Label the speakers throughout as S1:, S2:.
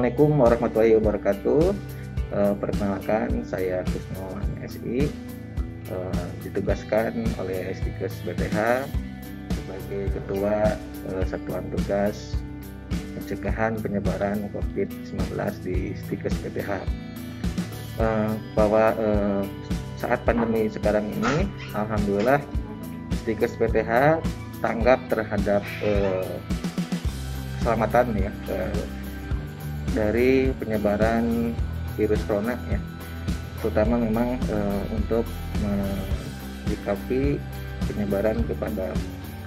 S1: Assalamualaikum warahmatullahi wabarakatuh. Perkenalkan, saya Kusno SI, ditugaskan oleh Stikes BPH sebagai Ketua Satuan Tugas Pencegahan Penyebaran COVID-19 di Stikes BPH. Bahwa saat pandemi sekarang ini, alhamdulillah Stikes BPH tanggap terhadap keselamatan ya dari penyebaran virus corona ya, terutama memang untuk menyikapi penyebaran kepada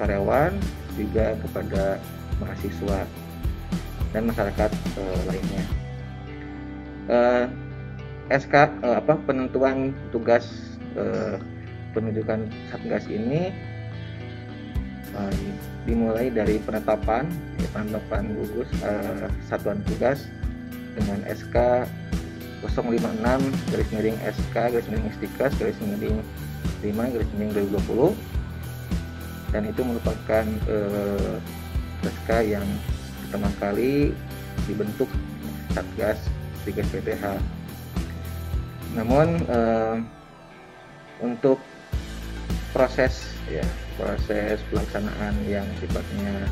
S1: karyawan, juga kepada mahasiswa dan masyarakat lainnya. Penentuan tugas penunjukan Satgas ini dimulai dari penetapan gugus satuan tugas dengan SK 056/SK/Stikes/5/2020, dan itu merupakan SK yang pertama kali dibentuk Satgas Stikes BPH. Namun untuk proses pelaksanaan yang sifatnya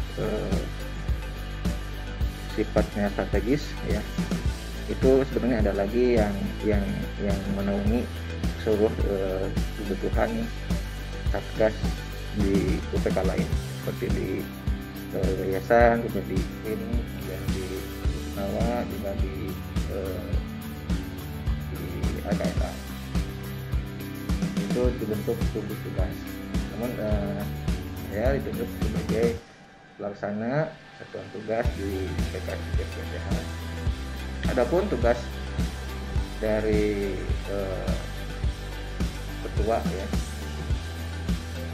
S1: strategis ya, itu sebenarnya ada lagi yang menaungi seluruh kebutuhan Satgas di UPK lain, seperti di yayasan, kemudian di ini, kemudian di Nawa, juga di AKSA. Itu dibentuk gugus tugas. Namun saya ditunjuk sebagai pelaksana satuan tugas di PKS. Adapun tugas dari ketua ya,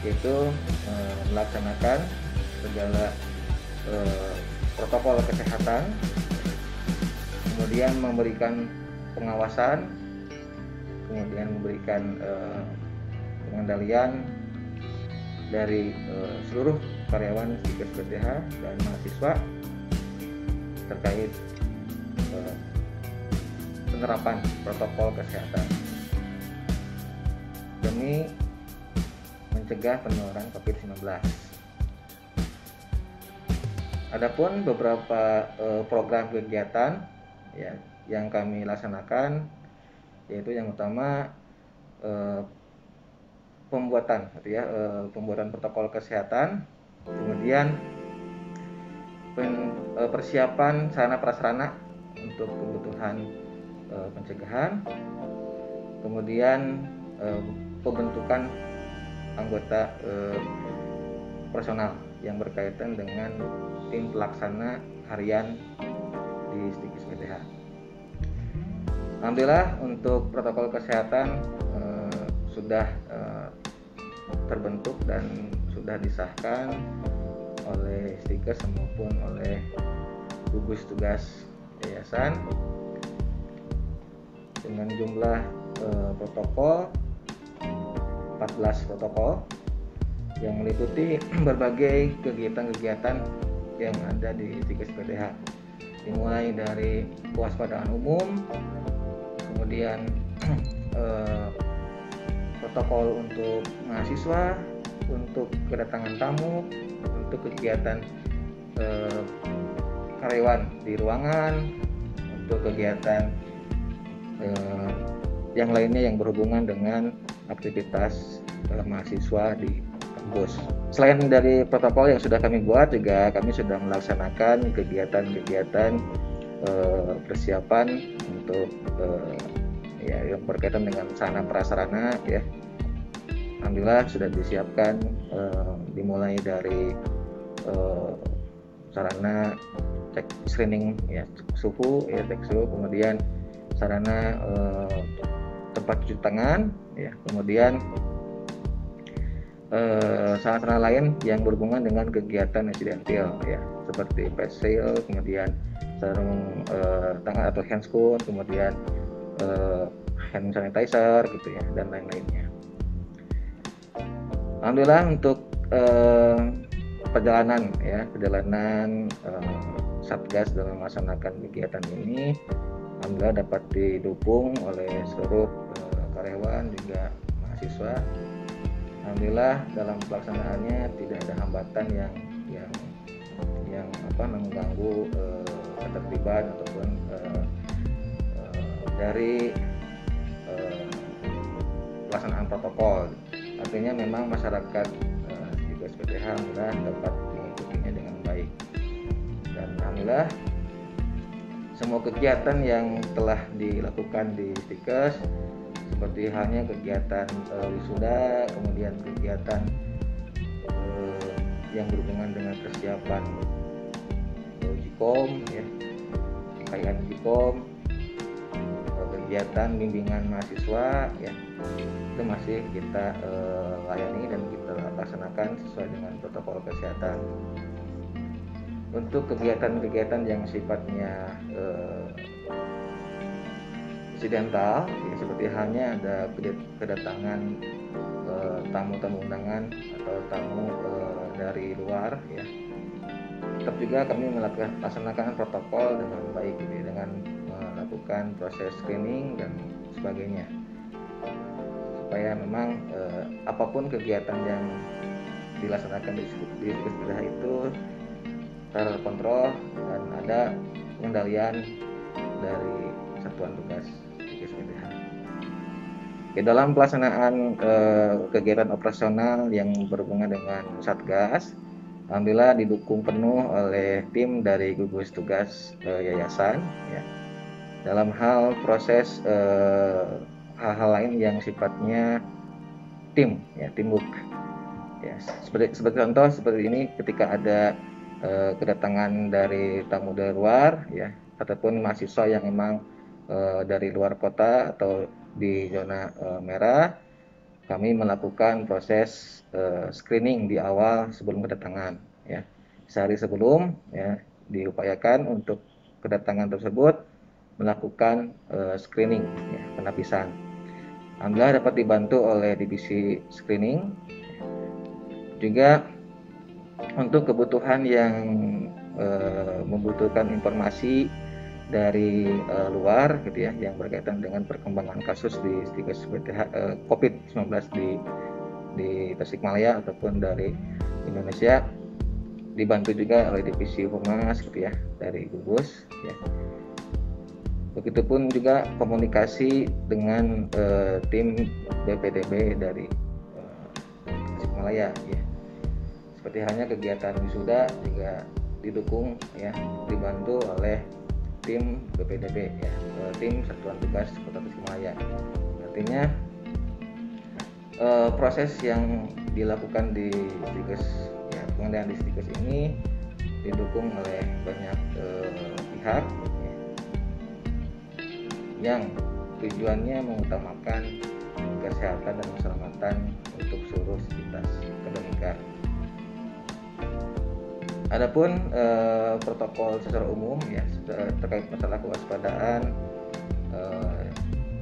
S1: yaitu melaksanakan segala protokol kesehatan, kemudian memberikan pengawasan, kemudian memberikan pengendalian dari seluruh karyawan Stikes BPH dan mahasiswa terkait penerapan protokol kesehatan demi mencegah penularan COVID-19. Adapun beberapa program kegiatan ya yang kami laksanakan, yaitu yang utama pembuatan protokol kesehatan, kemudian persiapan sarana prasarana untuk kebutuhan pencegahan, kemudian pembentukan anggota personal yang berkaitan dengan tim pelaksana harian di Stikes BPH. Alhamdulillah untuk protokol kesehatan sudah terbentuk dan sudah disahkan oleh Stikes maupun oleh gugus tugas yayasan dengan jumlah protokol 14 protokol yang meliputi berbagai kegiatan-kegiatan yang ada di Stikes BPH, dimulai dari kewaspadaan umum, kemudian protokol untuk mahasiswa, untuk kedatangan tamu, untuk kegiatan karyawan di ruangan, untuk kegiatan yang lainnya yang berhubungan dengan aktivitas mahasiswa di kampus. Selain dari protokol yang sudah kami buat, juga kami sudah melaksanakan kegiatan-kegiatan persiapan untuk yang berkaitan dengan sarana prasarana ya. Alhamdulillah sudah disiapkan, dimulai dari sarana cek screening ya, suhu ya, cek suhu, kemudian sarana tempat cuci tangan ya, kemudian sarana lain yang berhubungan dengan kegiatan insidental ya, seperti face shield, kemudian sarung tangan atau handscoon, kemudian hand sanitizer gitu ya, dan lain-lainnya. Alhamdulillah untuk perjalanan Satgas dalam melaksanakan kegiatan ini alhamdulillah dapat didukung oleh seluruh karyawan juga mahasiswa. Alhamdulillah dalam pelaksanaannya tidak ada hambatan yang mengganggu ketertiban ataupun dari pelaksanaan protokol. Artinya memang masyarakat di SPTH alhamdulillah dapat mengikutinya dengan baik. Dan alhamdulillah semua kegiatan yang telah dilakukan di Stikes seperti halnya kegiatan wisuda, kemudian kegiatan yang berhubungan dengan persiapan Ujikom, ya, rangkaian Ujikom, kegiatan bimbingan mahasiswa, ya, itu masih kita layani dan kita laksanakan sesuai dengan protokol kesehatan. Untuk kegiatan-kegiatan yang sifatnya insidental, ya, seperti halnya ada kedatangan tamu-tamu undangan atau tamu dari luar, ya, tetap juga kami melaksanakan protokol dengan baik, ya, dengan melakukan proses screening dan sebagainya, supaya memang apapun kegiatan yang dilaksanakan di SPTH itu terkontrol dan ada pengendalian dari satuan tugas di SPTH. Dalam pelaksanaan kegiatan operasional yang berhubungan dengan Satgas, alhamdulillah didukung penuh oleh tim dari gugus tugas yayasan, ya, dalam hal proses hal-hal lain yang sifatnya tim, ya, teamwork, ya, seperti contoh seperti ini ketika ada kedatangan dari tamu dari luar, ya, ataupun mahasiswa yang memang dari luar kota atau di zona merah, kami melakukan proses screening di awal sebelum kedatangan, ya. Sehari sebelum, ya, diupayakan untuk kedatangan tersebut melakukan screening, ya, penapisan. Alhamdulillah dapat dibantu oleh divisi screening. Juga untuk kebutuhan yang membutuhkan informasi dari luar, gitu ya, yang berkaitan dengan perkembangan kasus di SPTH COVID-19 di Tasikmalaya ataupun dari Indonesia, dibantu juga oleh divisi Humas, gitu ya, dari gugus, ya. Begitupun juga komunikasi dengan tim BPDB dari Tasikmalaya, ya. Seperti halnya kegiatan wisuda juga didukung, ya, dibantu oleh tim BPDB, ya, tim Satuan Tugas Kota Tasikmalaya. Artinya proses yang dilakukan di Stikes, ya, pengendalian di Stikes ini didukung oleh banyak pihak, ya, yang tujuannya mengutamakan kesehatan dan keselamatan untuk seluruh sivitas akademika. Adapun protokol secara umum, ya, terkait masalah kewaspadaan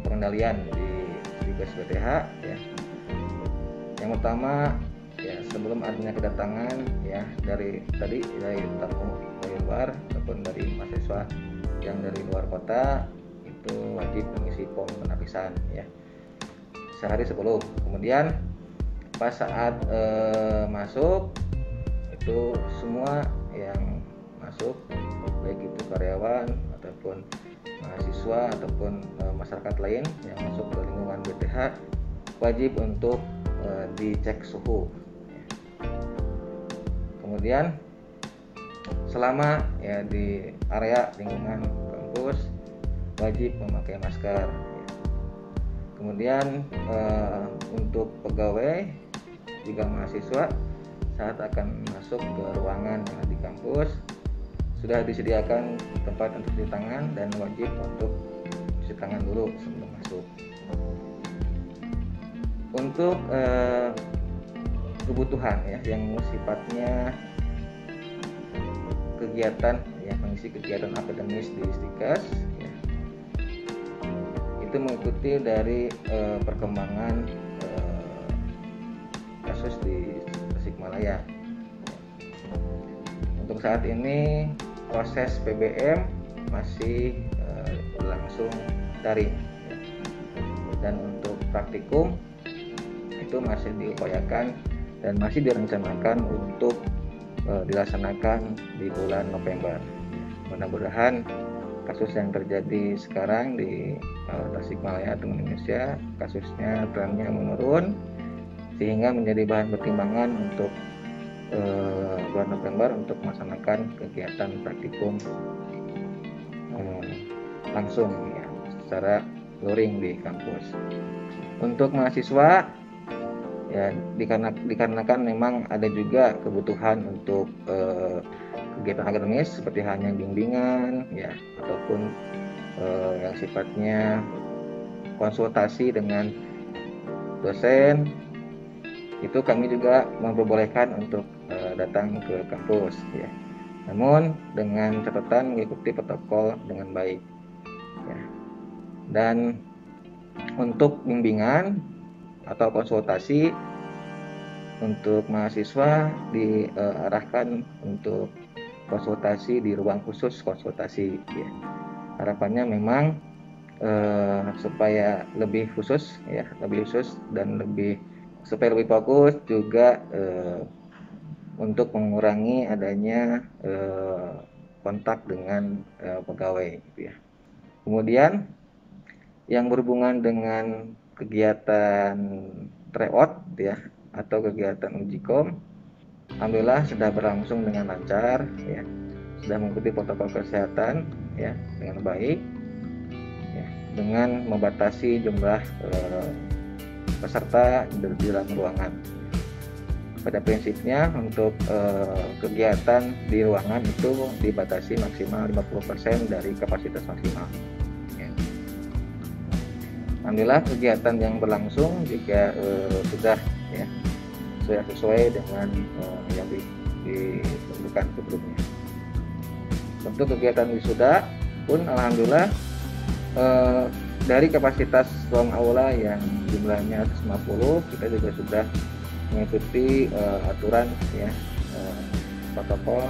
S1: pengendalian di SPTH, ya. Yang pertama, ya, sebelum adanya kedatangan, ya, dari tamu dari luar ataupun dari mahasiswa yang dari luar kota, itu wajib mengisi form penapisan, ya, sehari sebelum. Kemudian pas saat masuk itu semua yang masuk, baik itu karyawan ataupun mahasiswa ataupun masyarakat lain yang masuk ke lingkungan BTH, wajib untuk dicek suhu, ya. Kemudian selama, ya, di area lingkungan kampus wajib memakai masker, ya. Kemudian untuk pegawai juga mahasiswa saat akan masuk ke ruangan yang ada di kampus sudah disediakan tempat untuk cuci tangan dan wajib untuk cuci tangan dulu sebelum masuk. Untuk kebutuhan, ya, yang sifatnya kegiatan, ya, mengisi kegiatan akademis di Stikes, ya, itu mengikuti dari perkembangan kasus di Tasikmalaya. Untuk saat ini proses PBM masih berlangsung daring, dan untuk praktikum itu masih diupayakan dan masih direncanakan untuk dilaksanakan di bulan November. Mudah-mudahan kasus yang terjadi sekarang di Tasikmalaya atau Indonesia, kasusnya trennya menurun sehingga menjadi bahan pertimbangan untuk bulan November untuk melaksanakan kegiatan praktikum langsung ya, secara luring di kampus. Untuk mahasiswa ya, dikarenakan memang ada juga kebutuhan untuk kegiatan akademis seperti hanya bimbingan ya, ataupun yang sifatnya konsultasi dengan dosen, itu kami juga memperbolehkan untuk datang ke kampus ya. Namun dengan catatan mengikuti protokol dengan baik ya. Dan untuk bimbingan atau konsultasi untuk mahasiswa diarahkan untuk konsultasi di ruang khusus konsultasi ya. Harapannya memang supaya lebih khusus ya, lebih khusus dan supaya lebih fokus juga untuk mengurangi adanya kontak dengan pegawai gitu ya. Kemudian yang berhubungan dengan kegiatan tryout ya, atau kegiatan ujikom, alhamdulillah sudah berlangsung dengan lancar ya, sudah mengikuti protokol kesehatan ya dengan baik ya, dengan membatasi jumlah peserta di dalam ruangan. Pada prinsipnya untuk kegiatan di ruangan itu dibatasi maksimal 50% dari kapasitas maksimal ya. Alhamdulillah kegiatan yang berlangsung juga sudah ya, sesuai dengan yang ditentukan sebelumnya. Untuk kegiatan wisuda pun alhamdulillah dari kapasitas ruang aula yang jumlahnya 150, kita juga sudah mengikuti aturan ya, protokol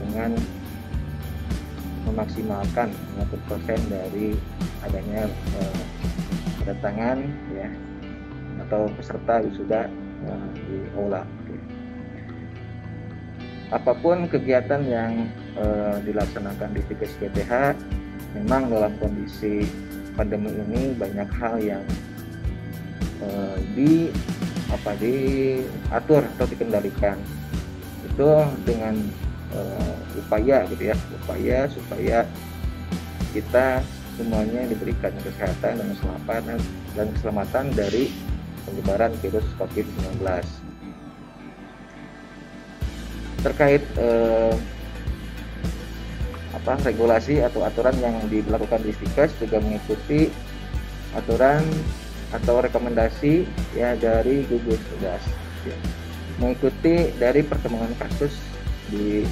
S1: dengan memaksimalkan 50% dari adanya kedatangan ya atau peserta wisuda di aula. Apapun kegiatan yang dilaksanakan di Fikes PTH, memang dalam kondisi pandemi ini banyak hal yang diatur atau dikendalikan. Itu dengan upaya gitu ya, upaya supaya kita semuanya diberikan kesehatan dan keselamatan dari penyebaran virus COVID-19. Terkait regulasi atau aturan yang dilakukan di Fikes juga mengikuti aturan atau rekomendasi ya dari gugus tugas ya, mengikuti dari perkembangan kasus di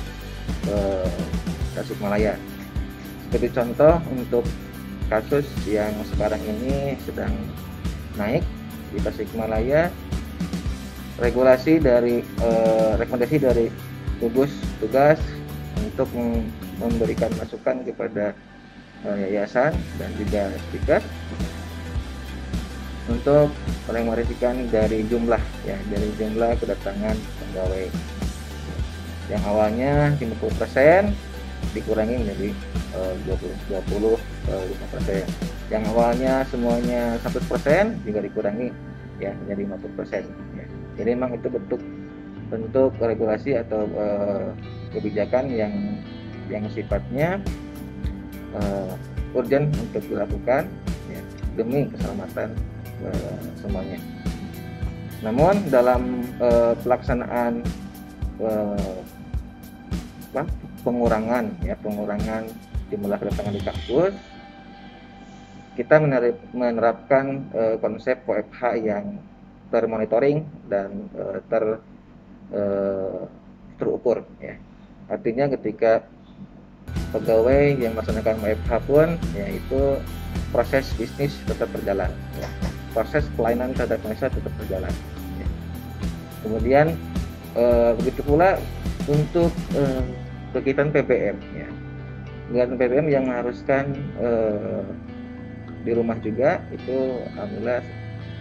S1: Tasikmalaya. Sebagai contoh, untuk kasus yang sekarang ini sedang naik di Tasikmalaya, rekomendasi dari gugus tugas untuk memberikan masukan kepada yayasan dan juga Fikes untuk merevisikan dari jumlah kedatangan pegawai yang awalnya 50% dikurangi menjadi 25%, yang awalnya semuanya 100% juga dikurangi ya menjadi 50% ya. Jadi memang itu bentuk regulasi atau kebijakan yang sifatnya urgent untuk dilakukan ya, demi keselamatan semuanya. Namun dalam pelaksanaan pengurangan jumlah kedatangan di kampus, kita menerapkan konsep WFH yang termonitoring dan terukur ya. Artinya ketika pegawai yang melaksanakan WFH pun yaitu proses bisnis tetap berjalan ya. Proses pelayanan terhadap mahasiswa tetap berjalan ya. Kemudian begitu pula untuk kegiatan PPM ya. Kegiatan PPM yang mengharuskan di rumah juga itu alhamdulillah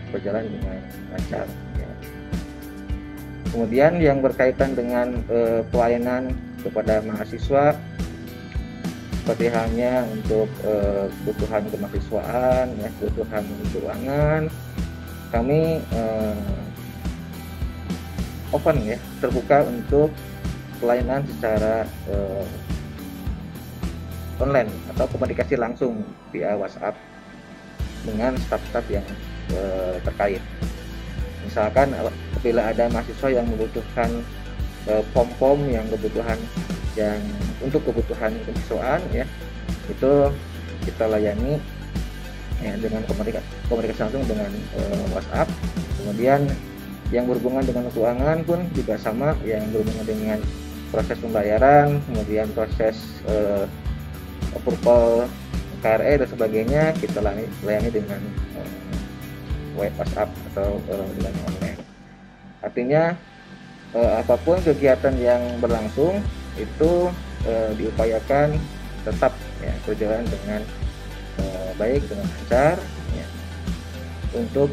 S1: berjalan dengan lancar ya. Kemudian yang berkaitan dengan pelayanan kepada mahasiswa seperti halnya untuk kebutuhan kemahasiswaan ya, kebutuhan keuangan, kami open ya, terbuka untuk pelayanan secara online atau komunikasi langsung via WhatsApp dengan staf-staf yang terkait. Misalkan apabila ada mahasiswa yang membutuhkan pom-pom yang kebutuhan yang untuk kebutuhan kemahasiswaan ya, itu kita layani ya, dengan komunikasi langsung dengan WhatsApp. Kemudian yang berhubungan dengan keuangan pun juga sama, yang berhubungan dengan proses pembayaran, kemudian proses approval KRE dan sebagainya kita layani dengan WhatsApp atau dengan online. Artinya apapun kegiatan yang berlangsung itu diupayakan tetap ya, berjalan dengan baik, dengan lancar ya, untuk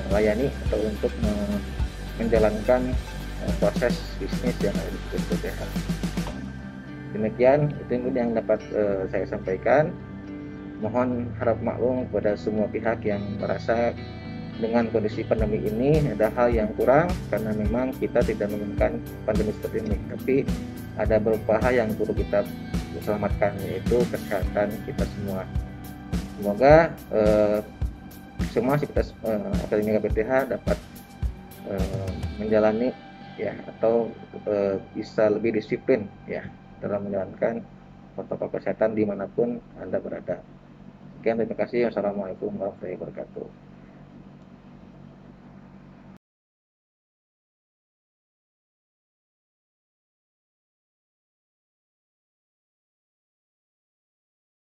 S1: melayani atau untuk menjalankan proses bisnis yang ada di PPTH. Demikian itu yang dapat saya sampaikan. Mohon harap maklum kepada semua pihak yang merasa dengan kondisi pandemi ini ada hal yang kurang, karena memang kita tidak menginginkan pandemi seperti ini, tapi ada beberapa hal yang perlu kita selamatkan, yaitu kesehatan kita semua. Semoga semua sivitas Akademi KPTH dapat menjalani ya, atau bisa lebih disiplin ya dalam menjalankan protokol kesehatan dimanapun Anda berada. Sekian, terima kasih. Wassalamualaikum warahmatullahi wabarakatuh.